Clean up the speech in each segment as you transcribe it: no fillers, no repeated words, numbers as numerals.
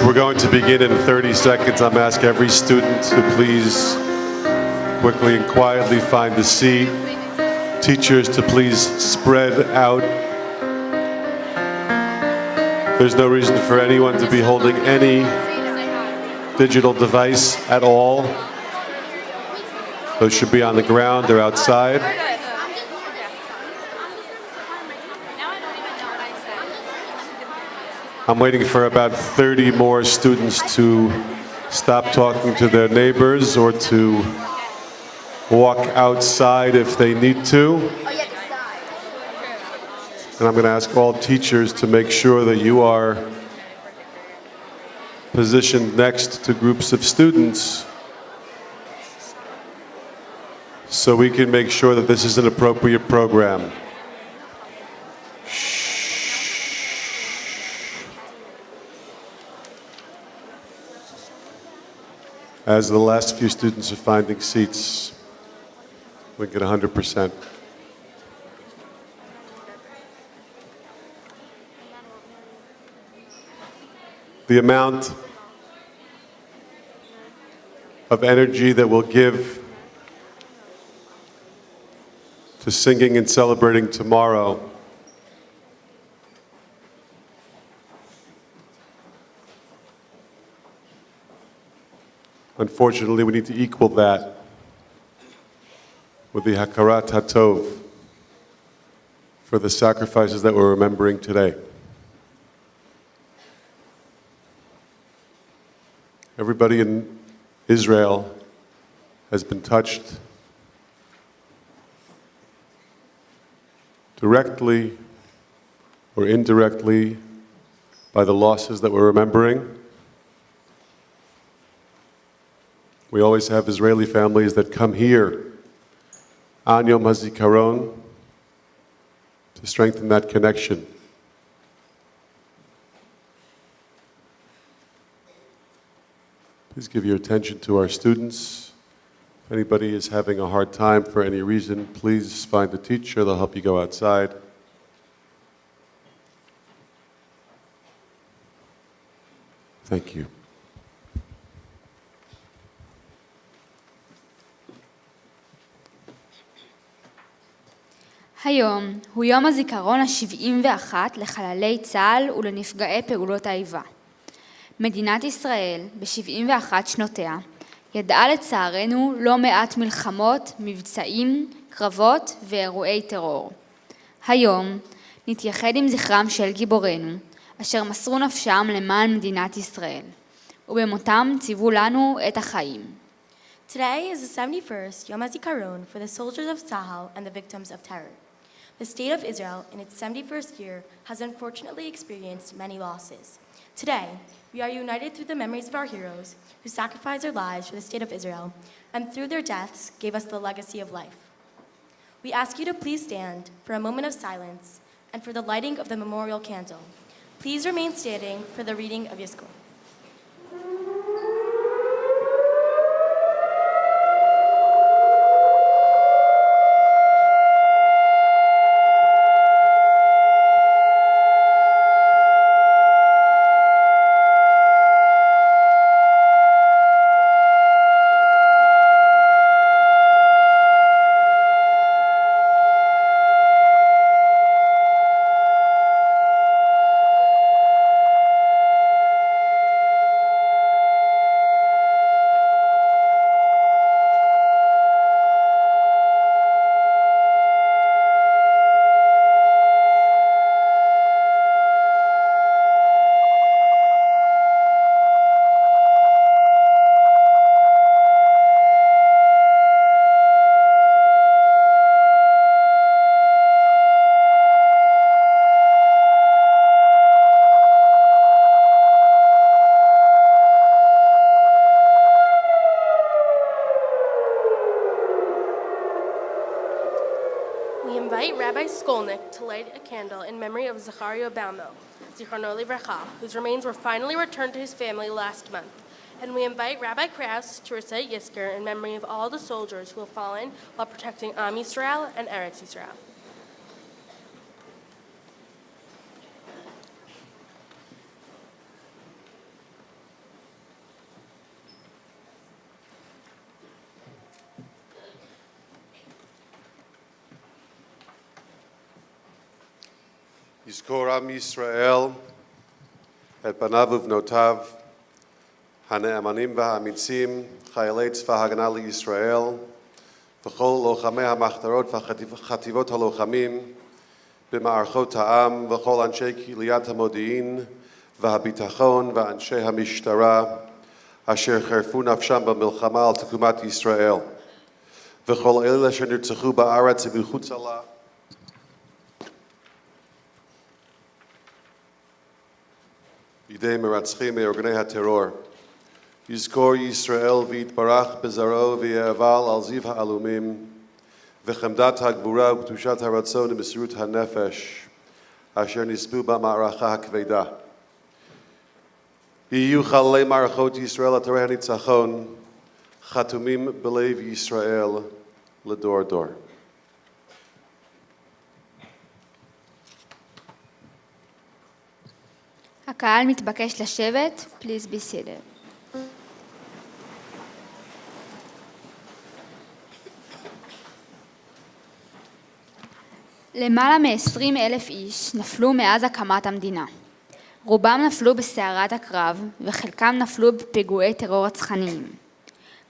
We're going to begin in 30 seconds. I'm asking every student to please quickly and quietly find a seat. Teachers to please spread out. There's no reason for anyone to be holding any digital device at all. Those should be on the ground or outside. I'm waiting for about 30 more students to stop talking to their neighbors or to walk outside if they need to. And I'm going to ask all teachers to make sure that you are positioned next to groups of students so we can make sure that this is an appropriate program. As the last few students are finding seats, we get 100%. The amount of energy that we'll give to singing and celebrating tomorrow unfortunately, we need to equal that with the Hakarat HaTov for the sacrifices that we're remembering today. Everybody in Israel has been touched directly or indirectly by the losses that we're remembering. We always have Israeli families that come here on Yom HaZikaron to strengthen that connection. Please give your attention to our students. If anybody is having a hard time for any reason, please find a teacher. They'll help you go outside. Thank you. היום הוא יום הזיכרון ה-71 לחללי צה"ל ולנפגעי פעולות האיבה. מדינת ישראל, ב-71 שנותיה, ידעה לצערנו לא מעט מלחמות, מבצעים, קרבות ואירועי טרור. היום נתייחד עם זכרם של גיבורינו, אשר מסרו נפשם למען מדינת ישראל, ובמותם ציוו לנו את החיים. Today is the 71st Yom HaZikaron for the soldiers of Tzahal and the victims of terror. The state of Israel, in its 71st year, has unfortunately experienced many losses. Today, we are united through the memories of our heroes who sacrificed their lives for the state of Israel and through their deaths gave us the legacy of life. We ask you to please stand for a moment of silence and for the lighting of the memorial candle. Please remain standing for the reading of Yizkor. To light a candle in memory of Zacharia Balmo, Zichrono Livracha, whose remains were finally returned to his family last month. And we invite Rabbi Krauss to recite Yizkor in memory of all the soldiers who have fallen while protecting Am Yisrael and Eretz Yisrael. יזכור עם ישראל את בניו ובנותיו, הנאמנים והאמיצים, חיילי צבא ההגנה לישראל, וכל לוחמי המחתרות וחטיבות הלוחמים במערכות העם, וכל אנשי קהיליית המודיעין והביטחון ואנשי המשטרה, אשר חירפו נפשם במלחמה על תקומת ישראל, וכל אלה שנרצחו בארץ ומחוצה לה, בידי מרצחים מארגוני הטרור. יזכור ישראל ויתברך בזרעו ויאבל על זיו העלומים, וחמדת הגבורה וקדושת הרצון ומסירות הנפש, אשר נספו במערכה הכבדה. יהיו חללי מערכות ישראל אתרי הניצחון, חתומים בלב ישראל לדור דור. הקהל מתבקש לשבת, please be seated. למעלה מ-20,000 איש נפלו מאז הקמת המדינה. רובם נפלו בסערת הקרב, וחלקם נפלו בפיגועי טרור רצחניים.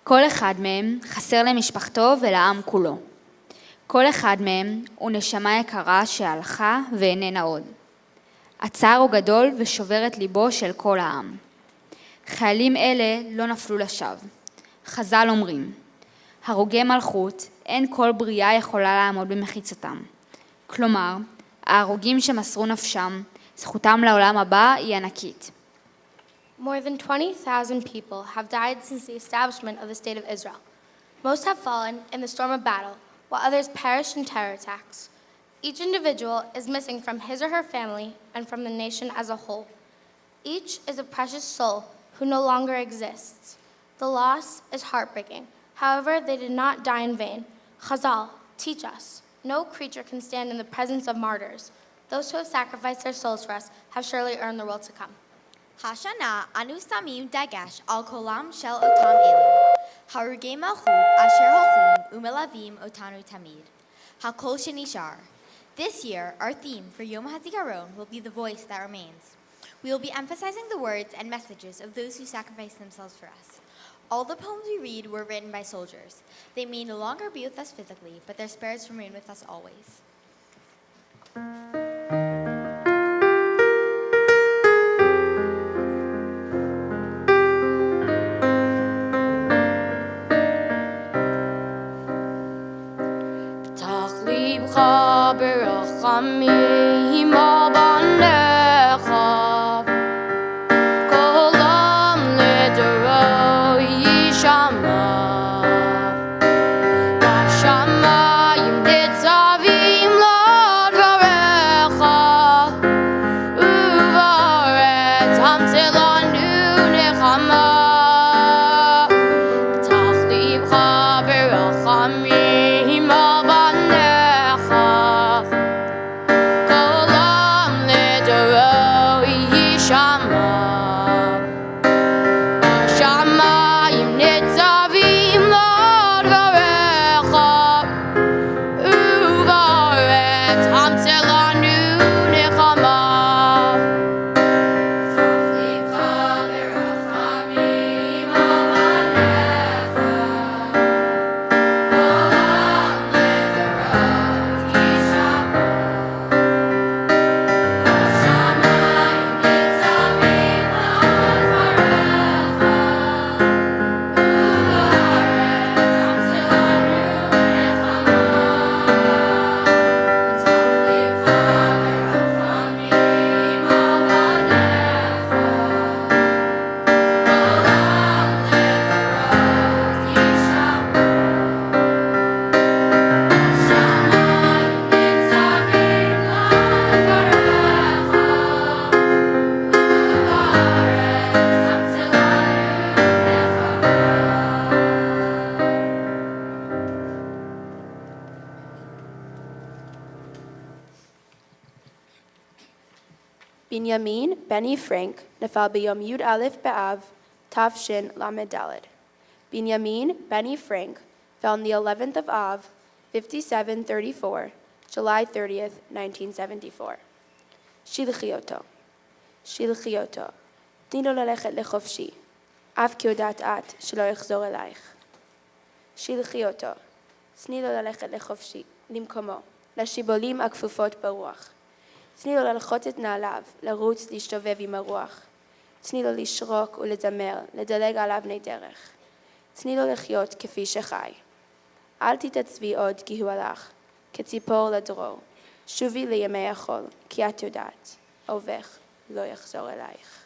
כל אחד מהם חסר למשפחתו ולעם כולו. כל אחד מהם הוא נשמה יקרה שהלכה ואיננה עוד. הצער הוא גדול ושובר את ליבו של כל העם. חיילים אלה לא נפלו לשווא. חז"ל אומרים, הרוגי מלכות, אין כל בריאה יכולה לעמוד במחיצתם. כלומר, ההרוגים שמסרו נפשם, זכותם לעולם הבא היא ענקית. More than 20,000 people have died since the establishment of the State of Israel. Most have fallen in the storm of battle, while others perished in terror attacks. Each individual is missing from his or her family and from the nation as a whole. Each is a precious soul who no longer exists. The loss is heartbreaking. However, they did not die in vain. Chazal, teach us. No creature can stand in the presence of martyrs. Those who have sacrificed their souls for us have surely earned the world to come. השנה אנו שמים דגש על קולם של אותם אלו, הרוגי מלכות אשר הולכים ומלווים אותנו תמיד, הקול שנשאר. This year, our theme for Yom HaZikaron will be the voice that remains. We will be emphasizing the words and messages of those who sacrificed themselves for us. All the poems we read were written by soldiers. They may no longer be with us physically, but their spirits remain with us always. ברחמים על בניך, קולם לדורו יישמע. בשמיים ניצבים לדבריך, ובארץ המציא לנו נחמה. פתח ליבך ברחמים על בניך, בשמיים ניצבים לדבריך, ובארץ המציא לנו נחמה. פתח ליבך ברחמים על בניך, קולם לדורות יישמע. Binyamin Benny Frank nafal b'yom Yud Aleph B'Av Tav Shin Lamed Daled. Binyamin Benny Frank fell on the 11th of Av, 5734, July 30th, 1974. שילחי אותו. שילחי אותו. תני לו ללכת לחופשי, אף כי יודעת את שלא יחזור אלייך. שילחי אותו. תני לו ללכת לחופשי, למקומו, לשיבולים הכפופות ברוח. תני לו ללחוץ את נעליו, לרוץ, להשתובב עם הרוח. תני לו לשרוק ולזמר, לדלג על אבני דרך. תני לו לחיות כפי שחי. אל תתעצבי עוד כי הוא הלך, כציפור לדרור. שובי לימי החול, כי את יודעת, אהובך לא יחזור אלייך.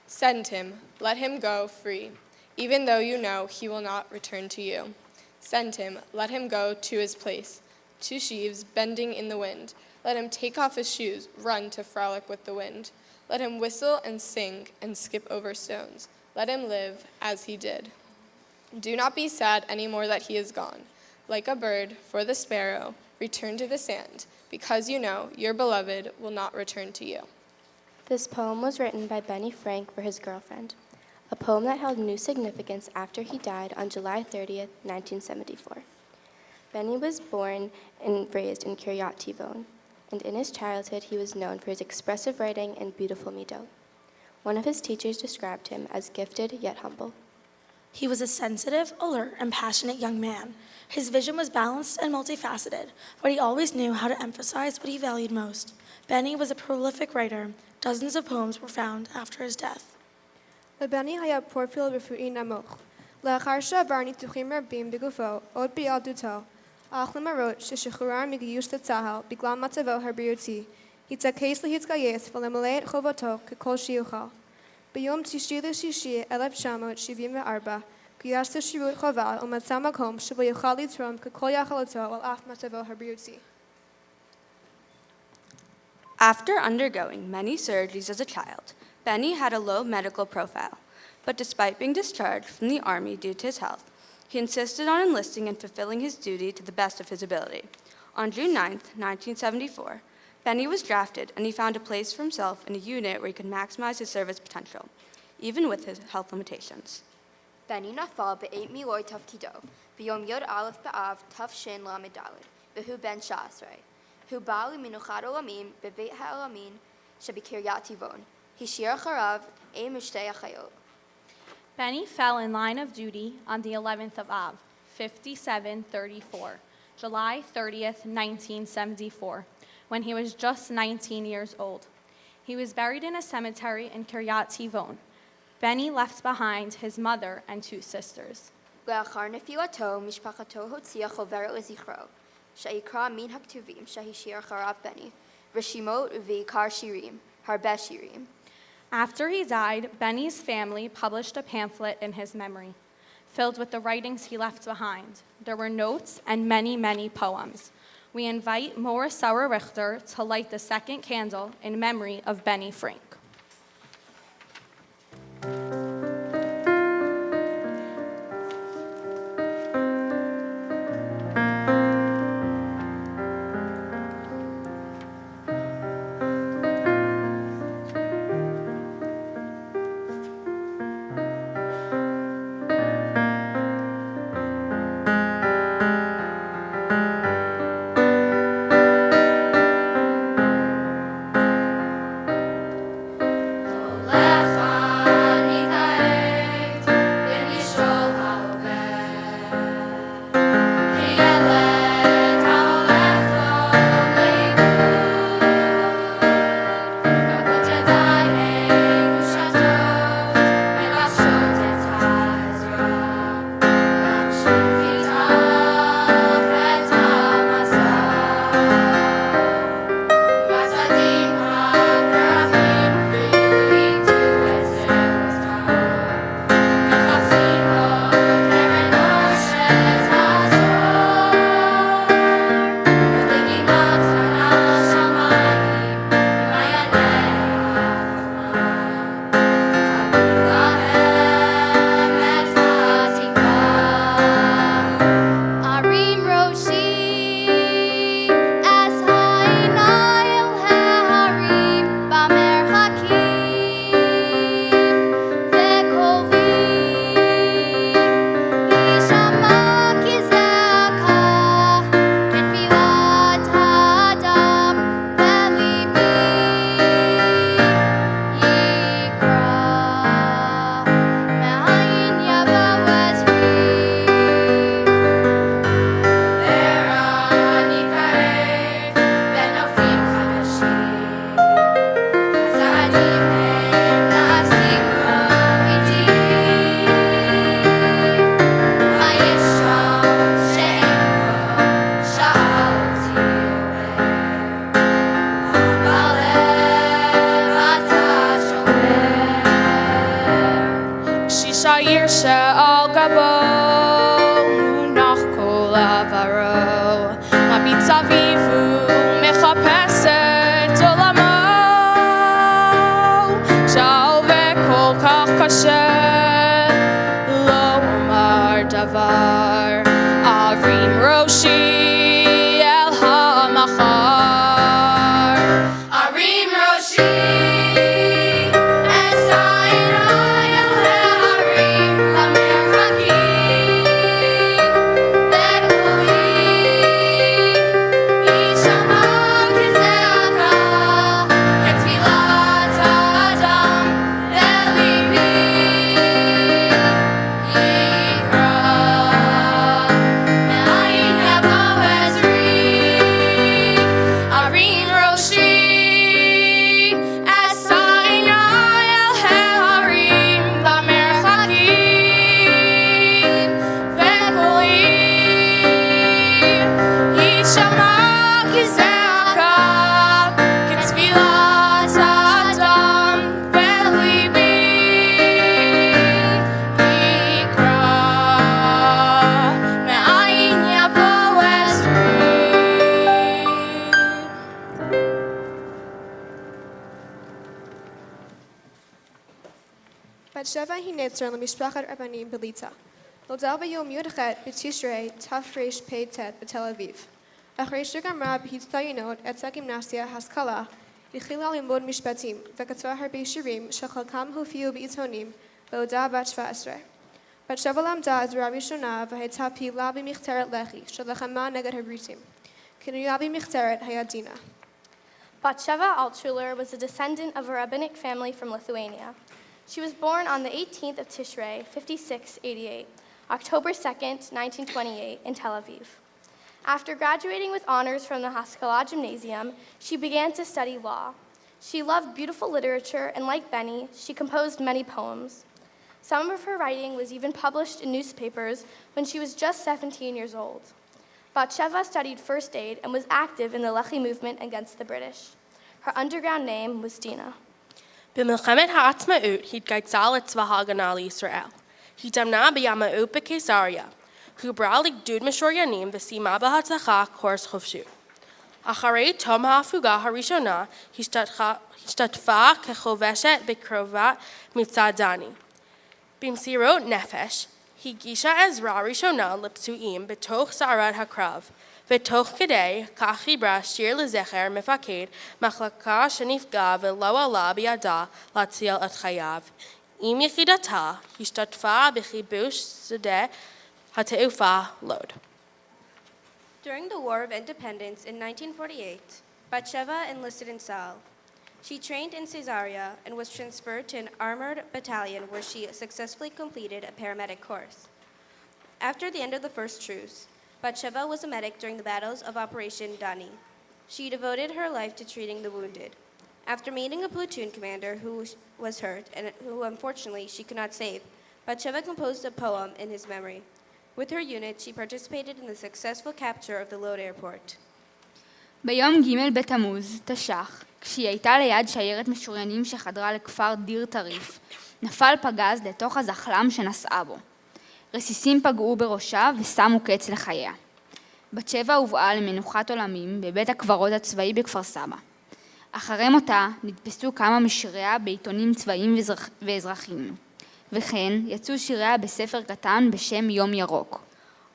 Send him, let him go free, even though you know he will not return to you. Send him, let him go to his place, to sheaves bending in the wind. Let him take off his shoes, run to frolic with the wind. Let him whistle and sing and skip over stones. Let him live as he did. Do not be sad any more that he is gone. Like a bird, for the sparrow, return to the sand, because you know your beloved will not return to you. This poem was written by Benny Frank for his girlfriend, a poem that held new significance after he died on July 30th, 1974. Benny was born and raised in Kiryat Tivon, and in his childhood he was known for his expressive writing and beautiful midot. One of his teachers described him as gifted yet humble. He was a sensitive, alert, and passionate young man. His vision was balanced and multifaceted, but he always knew how to emphasize what he valued most. Benny was a prolific writer. Dozens of poems were found after his death. לבני היה פרופיל רפואי נמוך. לאחר שעבר ניתוחים רבים בגופו, עוד בילדותו, אך למרות ששוחרר מגיוס לצה"ל בגלל מצבו הבריאותי, התעקש להתגייס ולמלא את חובתו ככל שיוכל. ביום 9 ליוני 1974 גויס לשירות חובה ומצא מקום שבו יוכל לתרום ככל יכולתו על אף מצבו הבריאותי. After undergoing many surgeries as a child, Benny had a low medical profile, but despite being discharged from the Army due to his health, he insisted on enlisting and fulfilling his duty to the best of his ability. On June 9, 1974, Benny was drafted and he found a place for himself in a unit where he could maximize his service potential, even with his health limitations. Benny nafal be'eit miloi taftido, b'yom yod aleph b'av taf shin lamed daled, b'hu ben sha'asrei. hu ba'al minuchad olamim bebeit ha'olamin shebekiryat Tivon. Hishir charav e mishtei achayot. Benny fell in line of duty on the 11th of Av, 5734, July 30th, 1974, when he was just 19 years old. He was buried in a cemetery in Kiryat Tivon. Benny left behind his mother and two sisters. לאחר נפילתו, משפחתו הוציאה חוברת לזכרו, שיקרא מן הכתובים שהשאיר אחריו בני, רשימות ובעיקר שירים, הרבה שירים. After he died, Benny's family published a pamphlet in his memory, filled with the writings he left behind. There were notes and many, many poems. We invite Morris Sauer Richter to light the second candle in memory of Benny Frank. Lecha בת שבע היא נצר למשפחת רבנים בליטא. נולדה ביום י"ח בתשרי תרפ"ט בתל אביב. אחרי שגמרה בהצטיינות את הגימנסיה השכלה, התחילה ללמוד משפטים וכתבה הרבה שירים שחלקם הופיעו בעיתונים בעודה בת 17. בת שבע למדה עזרה ראשונה והייתה פעילה במחתרת לח"י שלחמה נגד הבריטים. כינויה במחתרת היה דינה. Batsheva Altshuler was a descendant of a rabbinic family from Lithuania. She was born on the 18th of Tishrei, 5688, October 2nd, 1928, in Tel Aviv. After graduating with honors from the Haskalah Gymnasium, she began to study law. She loved beautiful literature, and like Benny, she composed many poems. Some of her writing was even published in newspapers when she was just 17 years old. Batsheva studied first aid and was active in the Lehi movement against the British. Her underground name was Dina. במלחמת העצמאות התגייסה לצבא ההגנה לישראל. היא דמנה בימאות בקיסריה. הוברה לגדוד משוריינים וסיימה בהצלחה קורס חופשי. אחרי תום ההפוגה הראשונה השתתפה כחובשת בקרבת מבצע דני. במסירות נפש הגישה עזרה ראשונה לפצועים בתוך סערת הקרב, ותוך כדי כך חיברה שיר לזכר מפקד מחלקה שנפגע ולא עלה בידה להציל את חייו. עם יחידתה השתתפה בכיבוש שדה התעופה לוד. During the War of Independence in 1948, Batsheva enlisted in Sal. She trained in Caesarea and was transferred to an armored battalion where she successfully completed a paramedic course. After the end of the first truce, Batsheva was a medic during the battles of Operation Dani. She devoted her life to treating the wounded. After meeting a platoon commander who was hurt and who unfortunately she could not save, Batsheva composed a poem in his memory. With her unit, she participated in the successful capture of the Lod airport. ביום ג' בתמוז, תש"ח, כשהיא הייתה ליד שיירת משוריינים שחדרה לכפר דיר טריף, נפל פגז לתוך הזחלם שנסעה בו. רסיסים פגעו בראשה ושמו קץ לחייה. בת שבע הובאה למנוחת עולמים בבית הקברות הצבאי בכפר סבא. אחרי מותה נדפסו כמה משיריה בעיתונים צבאיים ואזרחיים, וכן יצאו שיריה בספר קטן בשם יום ירוק.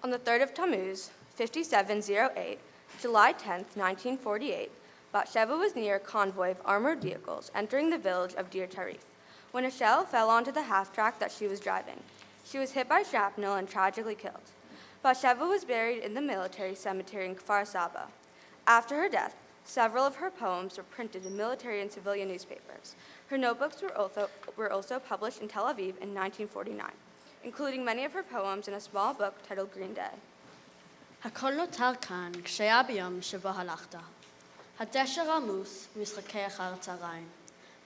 On the 3rd of Tammuz, 5708, July 10th, 1948, Batsheva was near a convoy of armored vehicles entering the village of Dir Tarif when a shell fell onto the half-track that she was driving. She was hit by shrapnel and tragically killed. Batsheva was buried in the military cemetery in Kfar Saba. After her death, several of her poems were printed in military and civilian newspapers. Her notebooks were also published in Tel Aviv in 1949, including many of her poems in a small book titled Green Day. הכל נותר כאן כשהיה ביום שבו הלכת. הדשא רמוס משחקי אחר צהריים,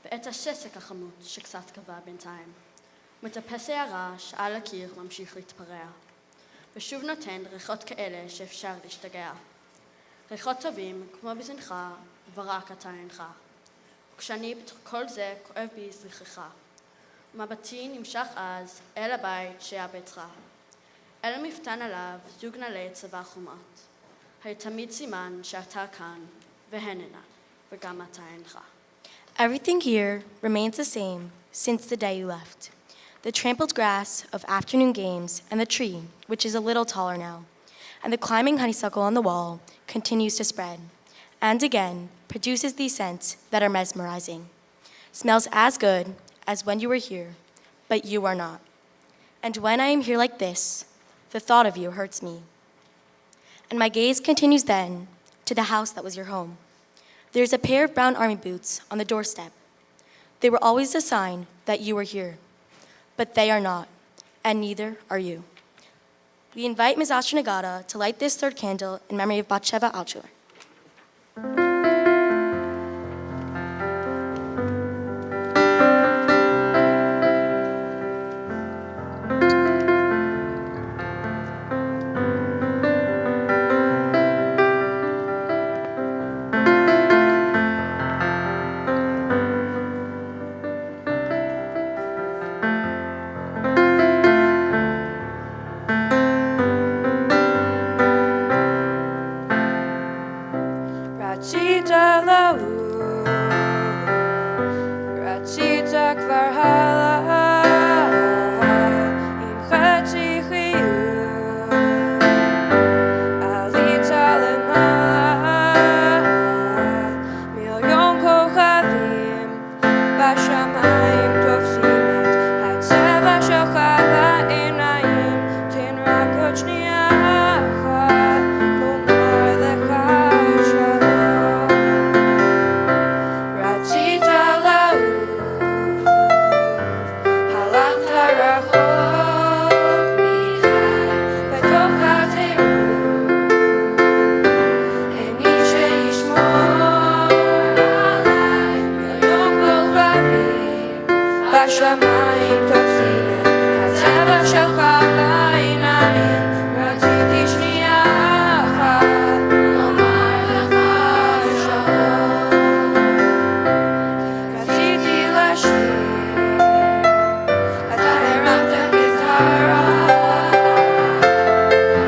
ואת השסק החמוד שקצת קבע בינתיים. מטפס הרעש על הקיר ממשיך להתפרע, ושוב נותן ריחות כאלה שאפשר להשתגע. ריחות טובים כמו בזנך, ורק אתה אינך. וכשאני בתוך כל זה כואב בי זכרך. מבטי נמשך אז אל הבית שהיה ביתך. אל המפתן עליו זוג נעלי צבא חומות. היה תמיד סימן שאתה כאן, והננה, וגם אתה אינך. Everything here remains the same since the day you left. The trampled grass of afternoon games and the tree, which is a little taller now, and the climbing honeysuckle on the wall continues to spread, and again produces these scents that are mesmerizing. Smells as good as when you were here, but you are not. And when I am here like this, the thought of you hurts me. And my gaze continues then to the house that was your home. There's a pair of brown army boots on the doorstep. They were always a sign that you were here, but they are not, and neither are you. We invite Ms. Astronagata to light this third candle in memory of Batsheva Altshuler. השמיים תופסים את הצבע שלך בעיניים, רציתי שנייה אחת לומר לך שלום, רציתי לשיר, אתה הרמת גיטרה,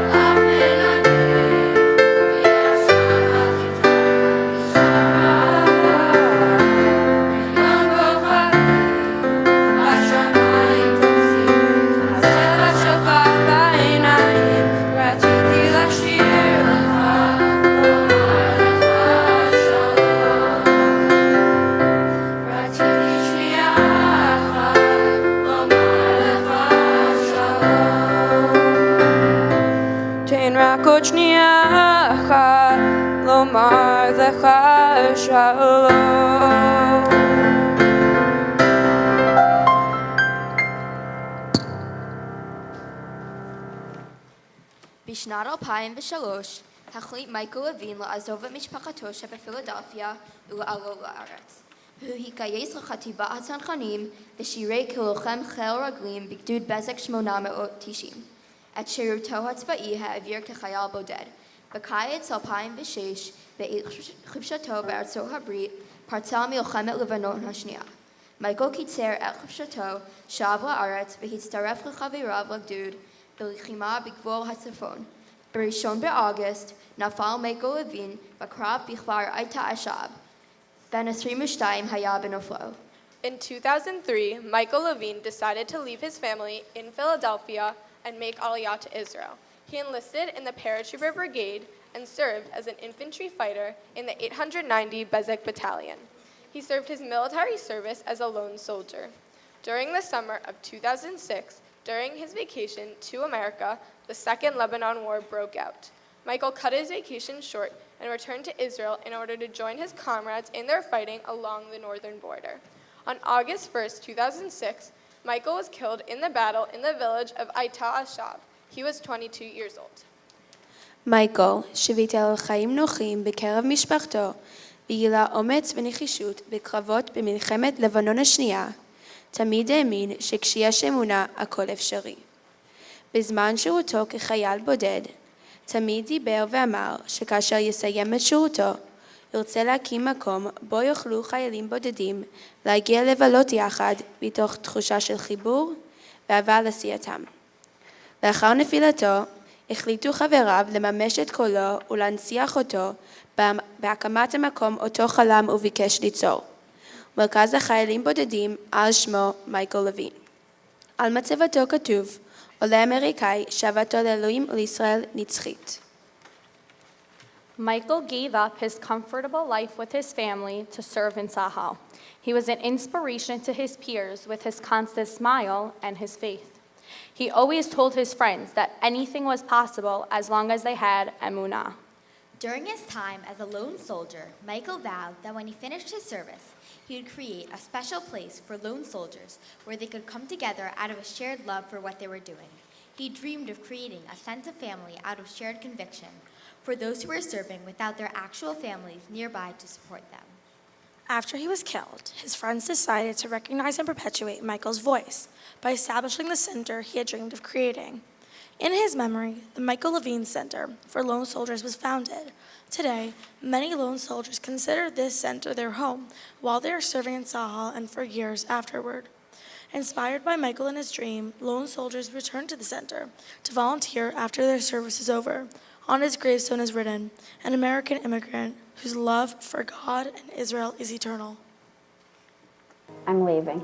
אף מנגן, וישר השמיים תופסים את הצבע שלך בעיניים, רציתי לשיר לך, לומר לך שלום, רציתי שנייה אחת לומר לך שלום, תן רק עוד שנייה אחת לומר לך שלום. בשנת 2003 החליט מייקל לוין לעזוב את משפחתו שבפילדלפיה ולעלות לארץ. הוא התגייס לחטיבת הצנחנים ושירת כלוחם חיל רגלים בגדוד בזק 890. את שירותו הצבאי העביר כחייל בודד. בקיץ 2006, בעת חופשתו בארצות הברית, פרצה מלחמת לבנון השנייה. מייקל קיצר את חופשתו, שב לארץ והצטרף לחבריו לגדוד בלחימה בגבול הצפון. ב-1 באוגוסט נפל מייקל לוין בקרב בכפר איתה אשב. בן 22 היה בנופלו. In 2003, Michael Levine decided to leave his family in Philadelphia and make Aliyah to Israel. He enlisted in the Paratrooper Brigade and served as an infantry fighter in the 890 Bezek Battalion. He served his military service as a lone soldier. During the summer of 2006, during his vacation to America, the Second Lebanon War broke out. Michael cut his vacation short and returned to Israel in order to join his comrades in their fighting along the northern border. On August 1st, 2006, Michael was killed in the battle in the village of Aita Ashab. He was 22 years old. מייקל, שוויתר על חיים נוחים בקרב משפחתו, וגילה אומץ ונחישות בקרבות במלחמת לבנון השנייה, תמיד האמין שכשיש אמונה הכל אפשרי. בזמן שירותו כחייל בודד, תמיד דיבר ואמר שכאשר יסיים את שירותו, ירצה להקים מקום בו יוכלו חיילים בודדים להגיע לבלות יחד מתוך תחושה של חיבור ואהבה לעשייתם. לאחר נפילתו, החליטו חבריו לממש את קולו ולהנציח אותו בהקמת המקום אותו חלם וביקש ליצור. מרכז החיילים בודדים על שמו מייקל לוין. על מצבתו כתוב, עולה אמריקאי שאהבתו לאלוהים ולישראל נצחית. Michael gave up his comfortable life with his family to serve in Sahel. He was an inspiration to his peers with his constant smile and his faith. He always told his friends that anything was possible as long as they had emunah. During his time as a lone soldier, Michael vowed that when he finished his service, he would create a special place for lone soldiers where they could come together out of a shared love for what they were doing. He dreamed of creating a sense of family out of shared conviction for those who were serving without their actual families nearby to support them. After he was killed, his friends decided to recognize and perpetuate Michael's voice by establishing the center he had dreamed of creating. In his memory, the Michael Levine Center for Lone Soldiers was founded. Today, many lone soldiers consider this center their home while they are serving in Sahel and for years afterward. Inspired by Michael and his dream, lone soldiers return to the center to volunteer after their service is over. On his gravestone is written, "An American immigrant whose love for God and Israel is eternal." I'm leaving.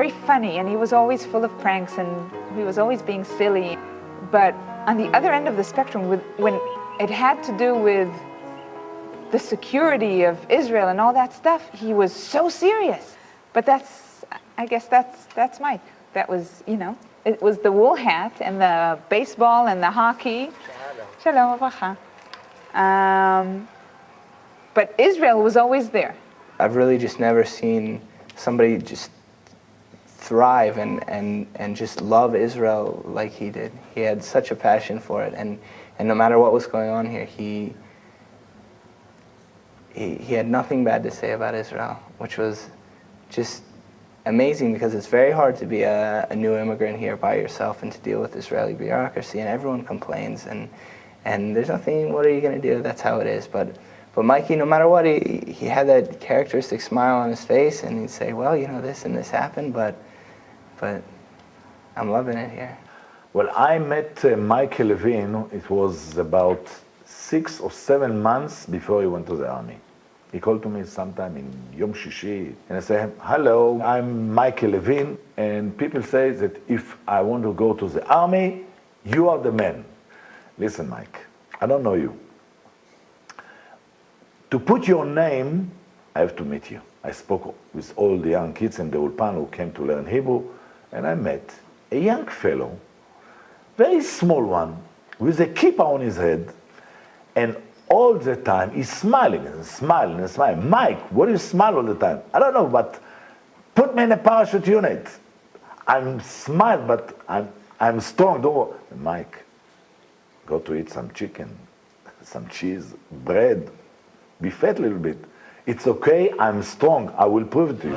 Very funny, and he was always full of pranks, and he was always being silly. But on the other end of the spectrum, when it had to do with the security of Israel and all that stuff, he was so serious. But I guess that's Mike. That was, it was the wool hat and the baseball and the hockey. Shalom uvracha. But Israel was always there. I've really just never seen somebody just thrive and just love Israel like he did. He had such a passion for it, and no matter what was going on here, he had nothing bad to say about Israel, which was just amazing, because it's very hard to be a new immigrant here by yourself and to deal with Israeli bureaucracy, and everyone complains, and there's nothing, what are you going to do? That's how it is. But Mikey, no matter what, he had that characteristic smile on his face, and he'd say, well, this and this happened, but I'm loving it here. Well, I met Michael Levin, it was about 6 or 7 months before he went to the army. He called to me sometime in Yom Shishi, and I said, hello, I'm Michael Levin, and people say that if I want to go to the army, you are the man. Listen, Mike, I don't know you. To put your name, I have to meet you. I spoke with all the young kids in the Ulpan who came to learn Hebrew, and I met a young fellow, very small one, with a kippah on his head, and all the time he's smiling and smiling and smiling. Mike, what do you smile all the time? I don't know, but put me in a parachute unit. I'm smile, but I'm strong. Don't worry. Mike, go to eat some chicken, some cheese, bread. Be fat a little bit. It's okay, I'm strong. I will prove it to you.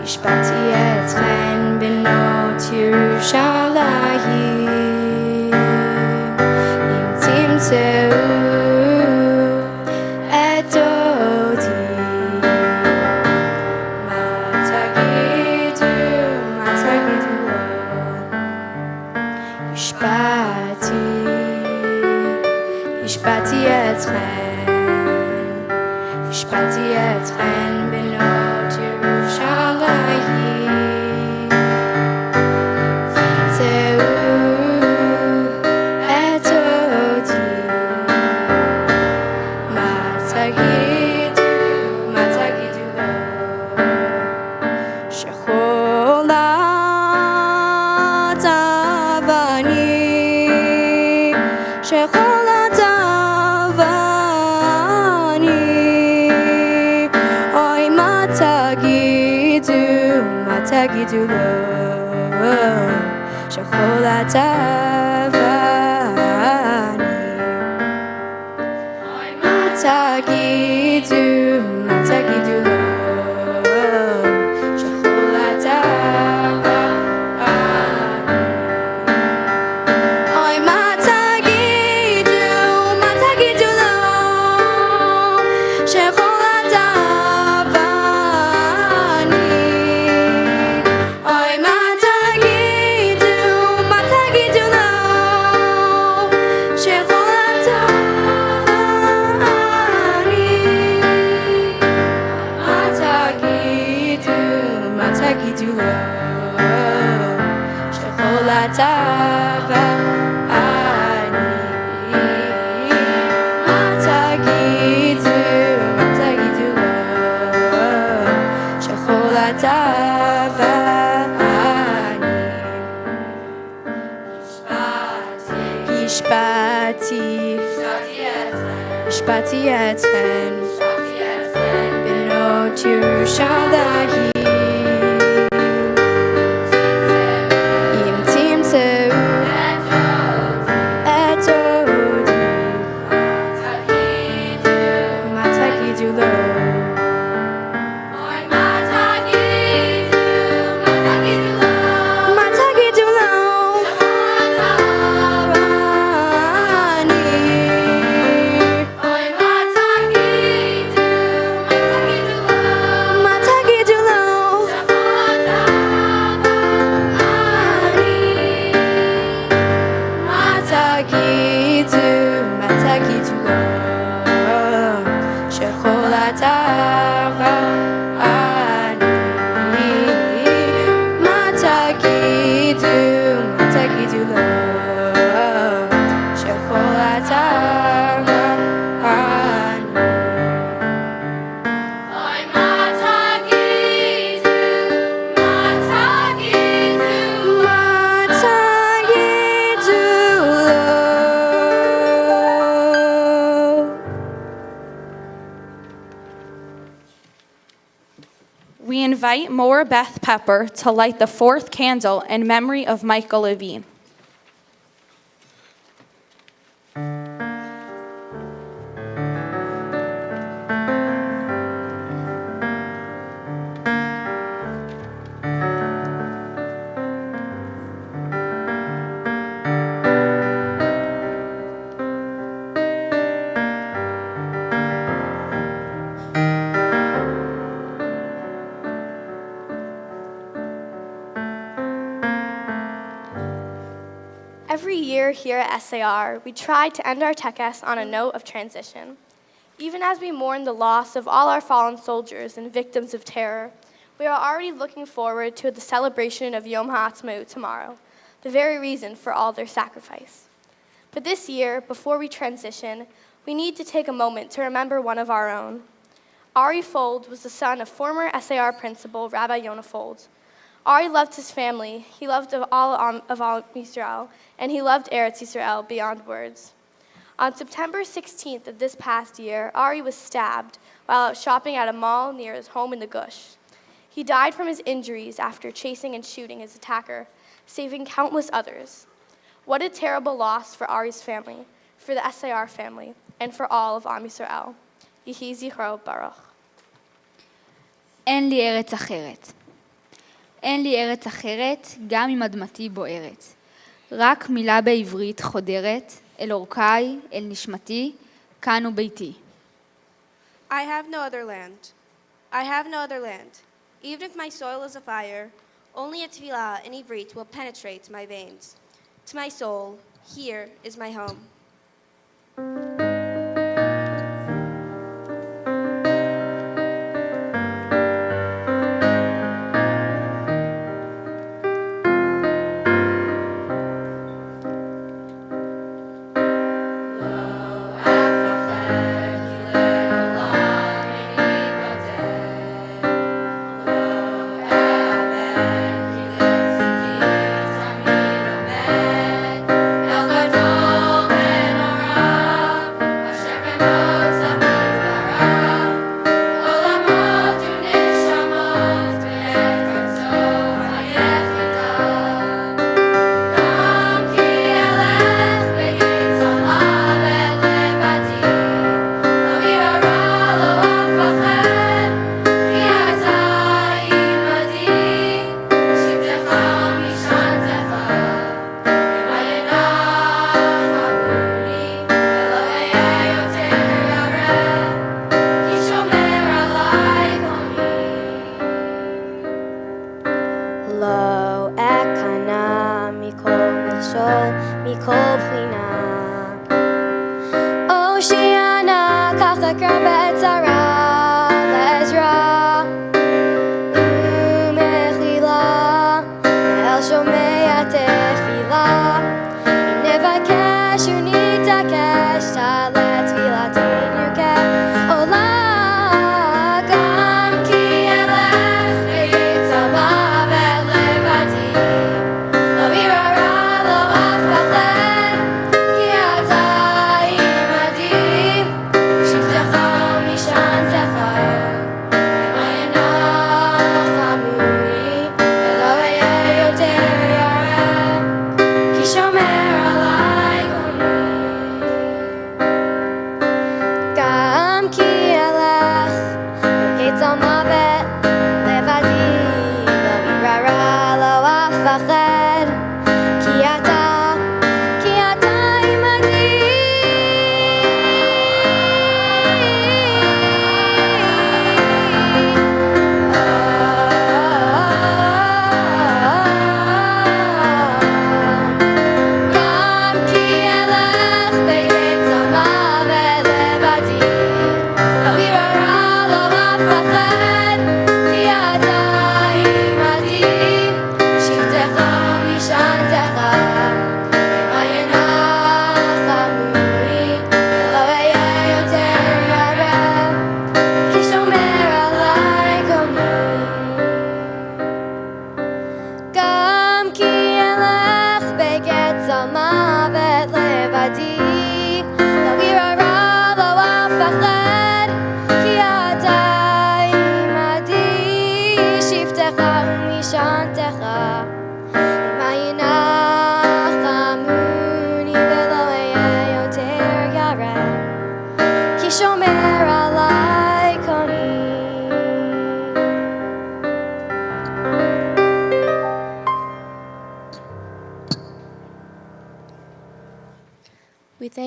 השפעתי אתכן בנות ירושלים, אם תמצאו את דודי, מה תגידו לו? השפעתי אתכן בנות ירושלים, תגידו לו שחולת אבנים, מה תגידו לו שחולת אבנים, אוי מה תגידו לו שחולת השפעתי אתכן בנות ירושלים, אם תמצאו את דודי, מה תגידו לו? שחולת אהבה we invite Moore Beth Pepper to light the fourth candle in memory of Michael Levine. Every year here at SAR, we try to end our Tekes on a note of transition. Even as we mourn the loss of all our fallen soldiers and victims of terror, we are already looking forward to the celebration of Yom HaAtzmaut tomorrow, the very reason for all their sacrifice. But this year, before we transition, we need to take a moment to remember one of our own. Ari Fold was the son of former SAR principal Rabbi Yonah Fold. Ari loved his family, he loved all of Israel, and he loved Eretz Yisrael beyond words. On September 16th of this past year, Ari was stabbed while out shopping at a mall near his home in the Gush. He died from his injuries after chasing and shooting his attacker, saving countless others. What a terrible loss for Ari's family, for the SAR family, and for all of Am Yisrael. Yehi zichro baruch. אין לי ארץ אחרת. אין לי ארץ אחרת, גם אם אדמתי בוערת. רק מילה בעברית חודרת, אל אורכי, אל נשמתי, כאן הוא ביתי. I have no other land. I have no other land. Even if my soil is afire, only a tefillah in Ivrit will penetrate my veins. To my soul, here is my home. El Gadol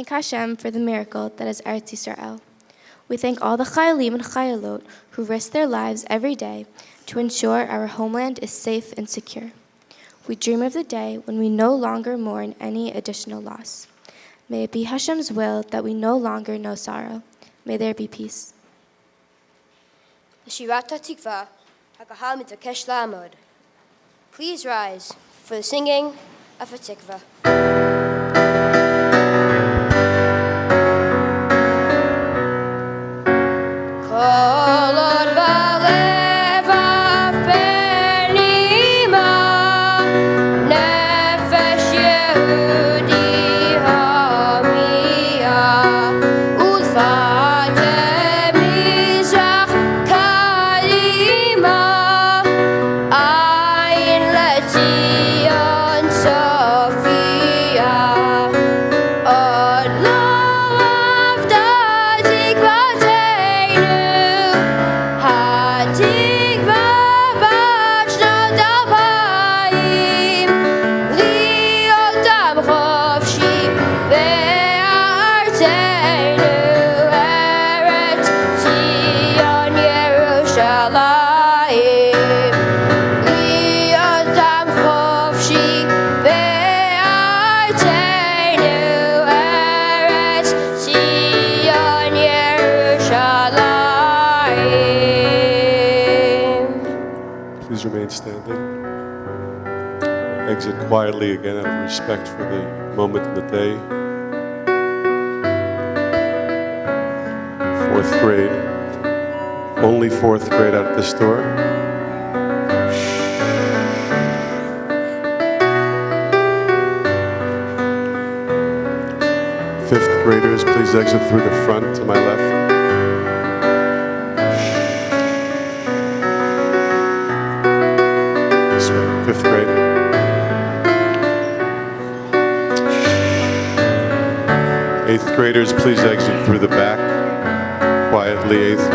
thank Hashem for the miracle that is Eretz Yisrael. We thank all the Chayalim and Chayalot who risk their lives every day to ensure our homeland is safe and secure. We dream of the day when we no longer mourn any additional loss. May it be Hashem's will that we no longer know sorrow. May there be peace. Shirat HaTikva, HaKahal Mitzakesh La'amod. Please rise for the singing of HaTikva. Please remain standing. Exit quietly again out of respect for the moment in the day. 4th grade. Only 4th grade out at this door. Fifth graders, please exit through the front to my left. This way, 5th grade. Eighth graders, please exit through the back. Quietly, 8th grade.